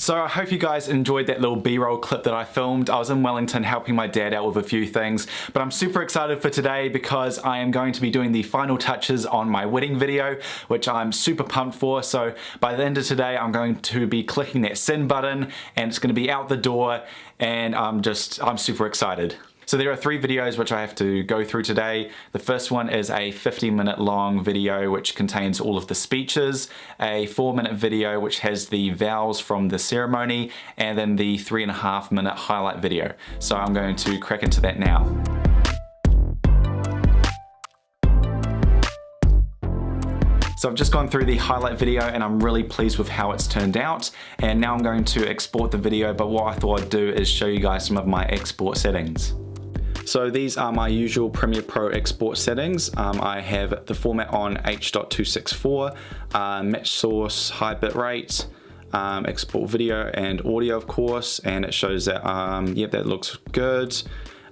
So I hope you guys enjoyed that little B-roll clip that I filmed. I was in Wellington helping my dad out with a few things, but I'm super excited for today because I am going to be doing the final touches on my wedding video, which I'm super pumped for. So by the end of today, I'm going to be clicking that send button and it's going to be out the door, and I'm super excited. So there are 3 videos which I have to go through today. The first one is a 50-minute long video which contains all of the speeches, a 4-minute video which has the vows from the ceremony, and then the 3.5-minute highlight video. So I'm going to crack into that now. So I've just gone through the highlight video and I'm really pleased with how it's turned out. And now I'm going to export the video, but what I thought I'd do is show you guys some of my export settings. So these are my usual Premiere Pro export settings. I have the format on H.264, match source, high bitrate, export video and audio of course, and it shows that, yep, that looks good.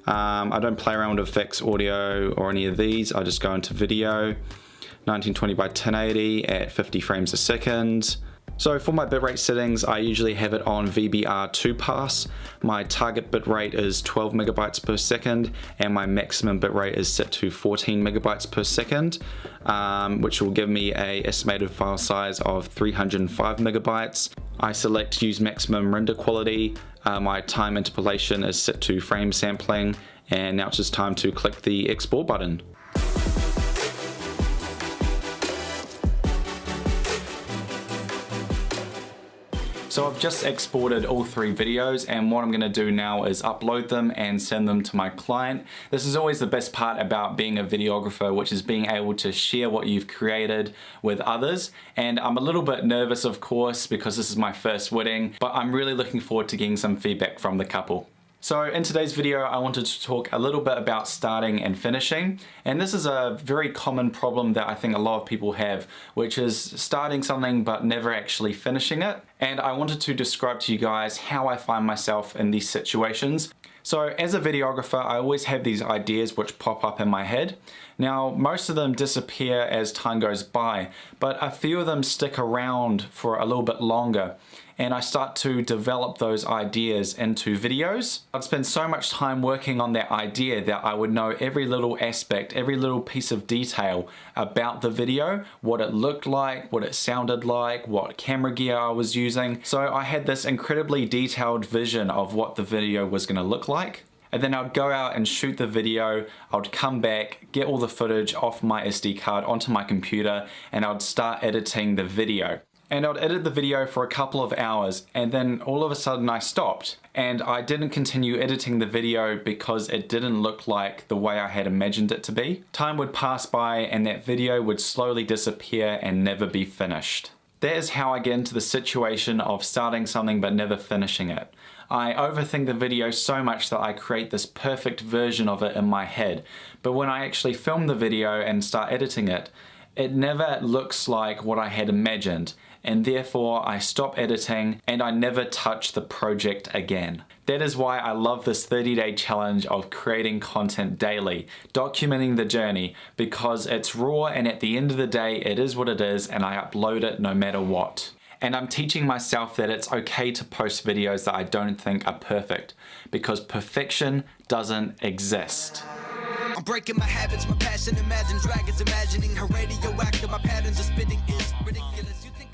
I don't play around with effects, audio or any of these. I just go into video, 1920 by 1080 at 50 frames a second. So for my bitrate settings, I usually have it on VBR 2 pass. My target bitrate is 12 megabytes per second and my maximum bitrate is set to 14 megabytes per second, which will give me an estimated file size of 305 megabytes. I select use maximum render quality. My time interpolation is set to frame sampling, and now it's just time to click the export button. So I've just exported all 3 videos, and what I'm going to do now is upload them and send them to my client. This is always the best part about being a videographer, which is being able to share what you've created with others. And I'm a little bit nervous, of course, because this is my first wedding, but I'm really looking forward to getting some feedback from the couple. So in today's video, I wanted to talk a little bit about starting and finishing. And this is a very common problem that I think a lot of people have, which is starting something but never actually finishing it. And I wanted to describe to you guys how I find myself in these situations. So as a videographer, I always have these ideas which pop up in my head. Now, most of them disappear as time goes by, but a few of them stick around for a little bit longer, and I start to develop those ideas into videos. I'd spend so much time working on that idea that I would know every little aspect, every little piece of detail about the video, what it looked like, what it sounded like, what camera gear I was using. So I had this incredibly detailed vision of what the video was going to look like. And then I'd go out and shoot the video, I'd come back, get all the footage off my SD card onto my computer, and I'd start editing the video. And I'd edit the video for a couple of hours, and then all of a sudden I stopped. And I didn't continue editing the video because it didn't look like the way I had imagined it to be. Time would pass by and that video would slowly disappear and never be finished. That is how I get into the situation of starting something but never finishing it. I overthink the video so much that I create this perfect version of it in my head. But when I actually film the video and start editing it, it never looks like what I had imagined, and therefore I stop editing and I never touch the project again. That is why I love this 30-day challenge of creating content daily, documenting the journey, because it's raw and at the end of the day it is what it is and I upload it no matter what. And I'm teaching myself that it's okay to post videos that I don't think are perfect, because perfection doesn't exist. I'm breaking my habits, my passion, imagine dragons, imagining her radioactive, my patterns are spitting is ridiculous. You think